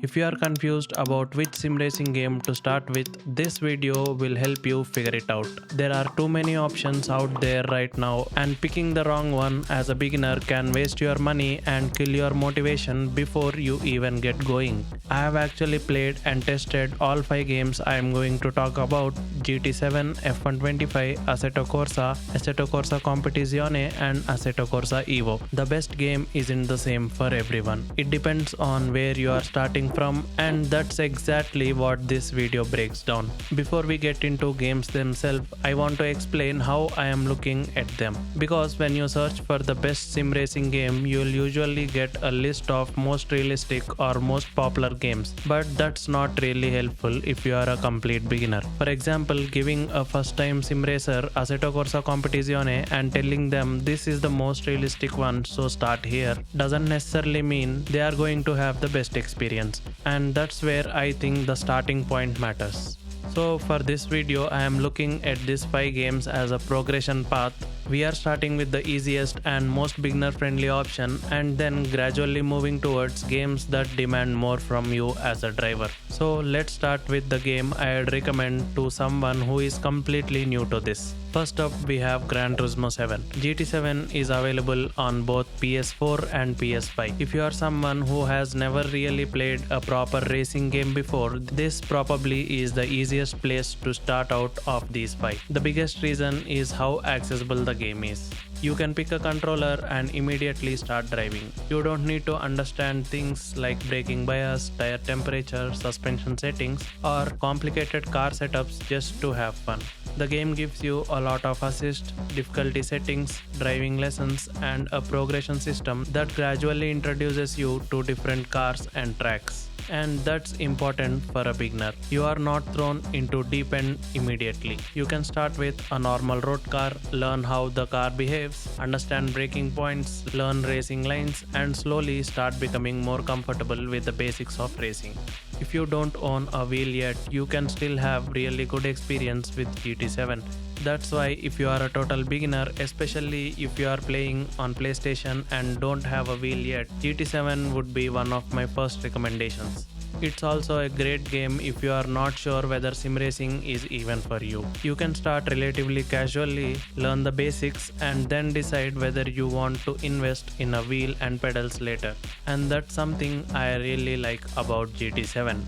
If you are confused about which sim racing game to start with, this video will help you figure it out. There are too many options out there right now, and picking the wrong one as a beginner can waste your money and kill your motivation before you even get going. I have actually played and tested all 5 games I am going to talk about: GT7, F125, Assetto Corsa Competizione, and Assetto Corsa EVO. The best game isn't the same for everyone. It depends on where you are starting from, and that's exactly what this video breaks down. Before we get into games themselves, I want to explain how I am looking at them. Because when you search for the best sim racing game, you'll usually get a list of most realistic or most popular games, but that's not really helpful if you are a complete beginner. For example, giving a first time sim racer Assetto Corsa Competizione and telling them this is the most realistic one, so start here, doesn't necessarily mean they are going to have the best experience. And that's where I think the starting point matters. So for this video, I am looking at these 5 games as a progression path. We are starting with the easiest and most beginner friendly option, and then gradually moving towards games that demand more from you as a driver. So let's start with the game I'd recommend to someone who is completely new to this. First up, we have Gran Turismo 7. GT7 is available on both PS4 and PS5. If you are someone who has never really played a proper racing game before, this probably is the easiest place to start out of these 5. The biggest reason is how accessible the game is. You can pick a controller and immediately start driving. You don't need to understand things like braking bias, tire temperature, suspension settings, or complicated car setups just to have fun. The game gives you a lot of assist, difficulty settings, driving lessons, and a progression system that gradually introduces you to different cars and tracks. And that's important for a beginner. You are not thrown into deep end immediately. You can start with a normal road car, learn how the car behaves, understand braking points, learn racing lines, and slowly start becoming more comfortable with the basics of racing. If you don't own a wheel yet, you can still have really good experience with GT7. That's why if you are a total beginner, especially if you are playing on PlayStation and don't have a wheel yet, GT7 would be one of my first recommendations. It's also a great game if you are not sure whether sim racing is even for you. You can start relatively casually, learn the basics, and then decide whether you want to invest in a wheel and pedals later. And that's something I really like about GT7.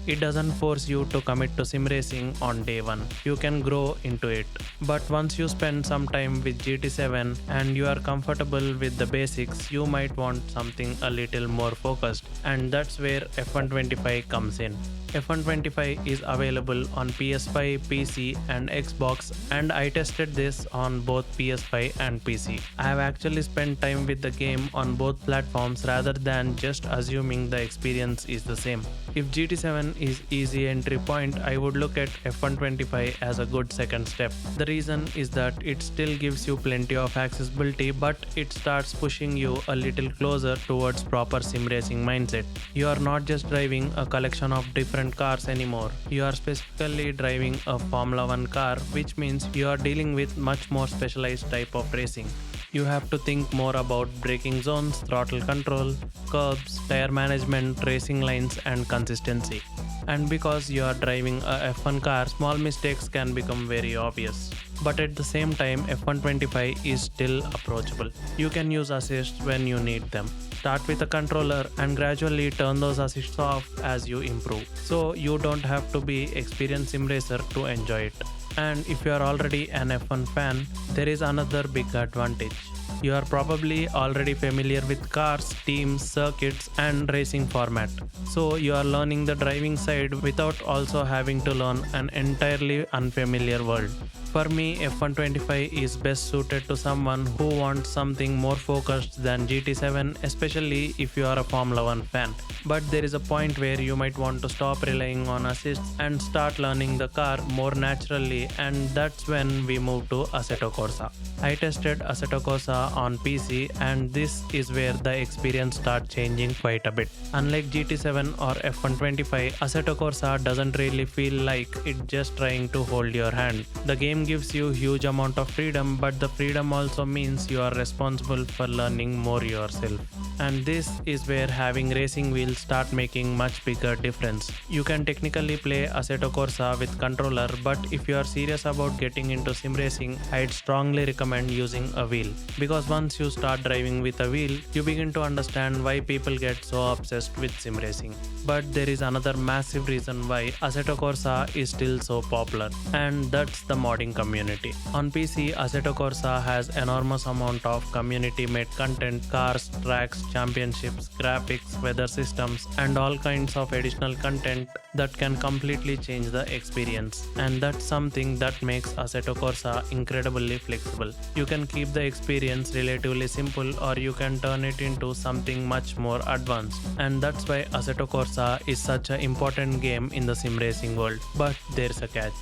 It doesn't force you to commit to sim racing on day one. You can grow into it. But once you spend some time with GT7 and you are comfortable with the basics, you might want something a little more focused, and that's where F125 comes in. F125 is available on PS5, PC, and Xbox, and I tested this on both PS5 and PC. I have actually spent time with the game on both platforms rather than just assuming the experience is the same. If GT7 is easy entry point, I would look at F125 as a good second step. The reason is that it still gives you plenty of accessibility, but it starts pushing you a little closer towards proper sim racing mindset. You are not just driving a collection of different cars anymore. You are specifically driving a Formula 1 car, which means you are dealing with much more specialized type of racing. You have to think more about braking zones, throttle control, curbs, tire management, racing lines, and consistency. And because you are driving a F1 car, small mistakes can become very obvious. But at the same time, F125 is still approachable. You can use assists when you need them. Start with a controller and gradually turn those assists off as you improve. So you don't have to be experienced sim racer to enjoy it. And if you are already an F1 fan, there is another big advantage. You are probably already familiar with cars, teams, circuits, and racing format. So you are learning the driving side without also having to learn an entirely unfamiliar world. For me, F125 is best suited to someone who wants something more focused than GT7, especially if you are a Formula 1 fan. But there is a point where you might want to stop relying on assists and start learning the car more naturally, and that's when we move to Assetto Corsa. I tested Assetto Corsa on PC, and this is where the experience starts changing quite a bit. Unlike GT7 or F125, Assetto Corsa doesn't really feel like it's just trying to hold your hand. The game Modding gives you huge amount of freedom, but the freedom also means you are responsible for learning more yourself. And this is where having racing wheels start making much bigger difference. You can technically play Assetto Corsa with controller, but if you are serious about getting into sim racing, I'd strongly recommend using a wheel. Because once you start driving with a wheel, you begin to understand why people get so obsessed with sim racing. But there is another massive reason why Assetto Corsa is still so popular, and that's the modding community. On PC, Assetto Corsa has enormous amount of community-made content, cars, tracks, championships, graphics, weather systems, and all kinds of additional content that can completely change the experience. And that's something that makes Assetto Corsa incredibly flexible. You can keep the experience relatively simple, or you can turn it into something much more advanced. And that's why Assetto Corsa is such an important game in the sim racing world. But there's a catch.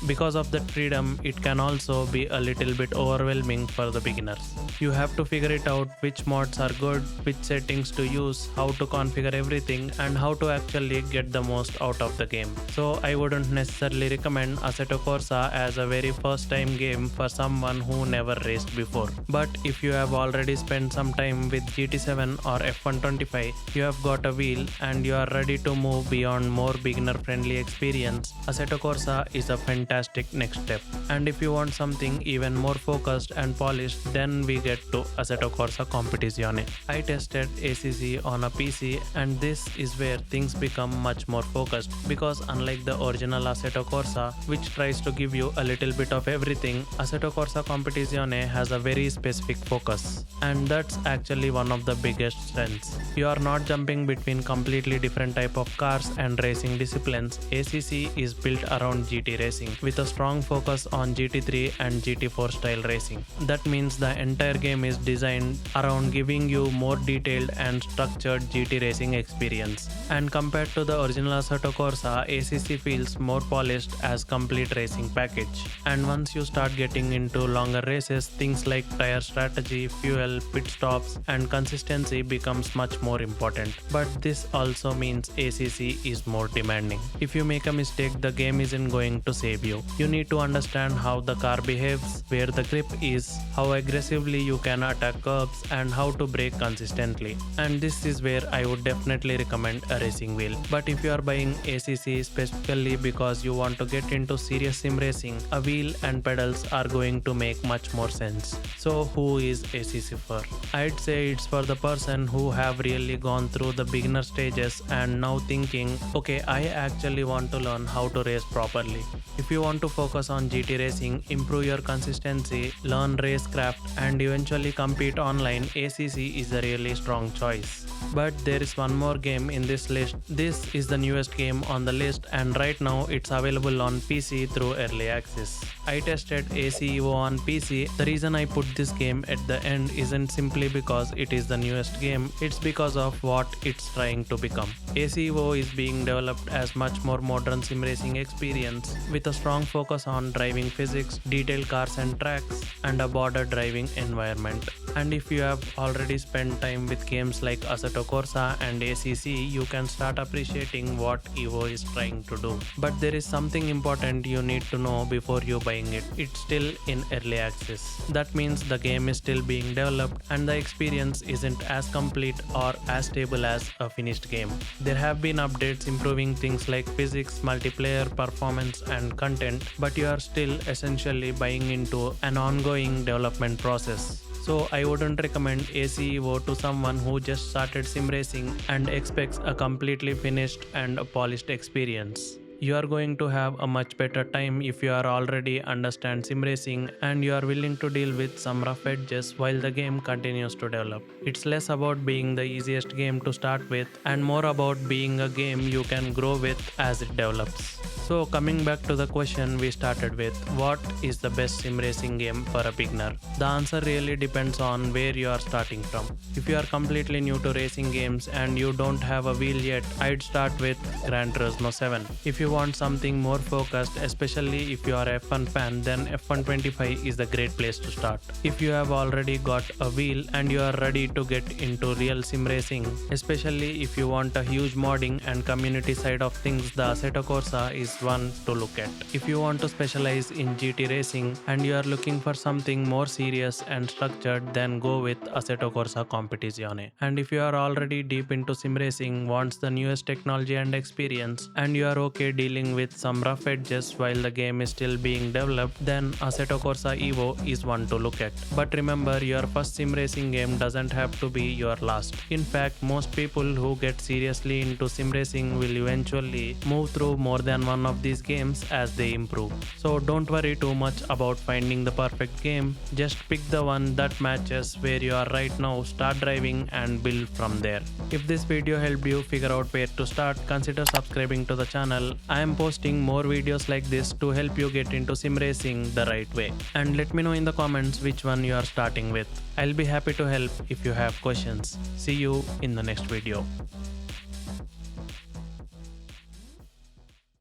Because of that freedom, it can also be a little bit overwhelming for the beginners. You have to figure it out which mods are good, which settings to use, how to configure everything, and how to actually get the most out of the game. So I wouldn't necessarily recommend Assetto Corsa as a very first time game for someone who never raced before. But if you have already spent some time with GT7 or F125, you have got a wheel and you are ready to move beyond more beginner friendly experience, Assetto Corsa is a fantastic next step. And if you want something even more focused and polished, then we get to Assetto Corsa Competizione. I tested ACC on a PC, and this is where things become much more focused, because unlike the original Assetto Corsa, which tries to give you a little bit of everything, Assetto Corsa Competizione has a very specific focus, and that's actually one of the biggest strengths. You are not jumping between completely different type of cars and racing disciplines. ACC is built around GT racing, with a strong focus on GT3 and GT4 style racing. That means the entire game is designed around giving you more detailed and structured GT racing experience. And compared to the original Assetto Corsa, ACC feels more polished as complete racing package. And once you start getting into longer races, things like tire strategy, fuel, pit stops, and consistency becomes much more important. But this also means ACC is more demanding. If you make a mistake, the game isn't going to save you. You need to understand how the car behaves, where the grip is, how aggressively you can attack curbs, and how to brake consistently. And this is where I would definitely recommend a racing wheel. But if you are buying ACC specifically because you want to get into serious sim racing, a wheel and pedals are going to make much more sense. So who is ACC for? I'd say it's for the person who have really gone through the beginner stages and now thinking, okay, I actually want to learn how to race properly. If you want to focus on GT racing, improve your consistency, learn racecraft, and eventually compete online, ACC is a really strong choice. But there is one more game in this list. This is the newest game on the list, and right now it's available on PC through early access. I tested EVO on PC. The reason I put this game at the end isn't simply because it is the newest game, it's because of what it's trying to become. EVO is being developed as much more modern sim racing experience with a strong focus on driving physics, detailed cars and tracks, and a border driving environment. And if you have already spent time with games like Assetto Corsa and ACC, you can start appreciating what EVO is trying to do. But there is something important you need to know before you buying it. It's still in early access. That means the game is still being developed and the experience isn't as complete or as stable as a finished game. There have been updates improving things like physics, multiplayer, performance, and content, but you are still essentially buying into an ongoing development process. So I wouldn't recommend ACEVO to someone who just started sim racing and expects a completely finished and polished experience. You are going to have a much better time if you are already understand sim racing and you are willing to deal with some rough edges while the game continues to develop. It's less about being the easiest game to start with and more about being a game you can grow with as it develops. So coming back to the question we started with, what is the best sim racing game for a beginner? The answer really depends on where you are starting from. If you are completely new to racing games and you don't have a wheel yet, I'd start with Gran Turismo 7. If you want something more focused, especially if you are a F1 fan, then F125 is the great place to start. If you have already got a wheel and you are ready to get into real sim racing, especially if you want a huge modding and community side of things, the Assetto Corsa is best one to look at. If you want to specialize in GT racing and you are looking for something more serious and structured, then go with Assetto Corsa Competizione. And if you are already deep into sim racing, wants the newest technology and experience, and you are okay dealing with some rough edges while the game is still being developed, then Assetto Corsa EVO is one to look at. But remember, your first sim racing game doesn't have to be your last. In fact, most people who get seriously into sim racing will eventually move through more than one of these games as they improve. So don't worry too much about finding the perfect game, just pick the one that matches where you are right now, start driving and build from there. If this video helped you figure out where to start, consider subscribing to the channel. I am posting more videos like this to help you get into sim racing the right way. And let me know in the comments which one you are starting with. I'll be happy to help if you have questions. See you in the next video.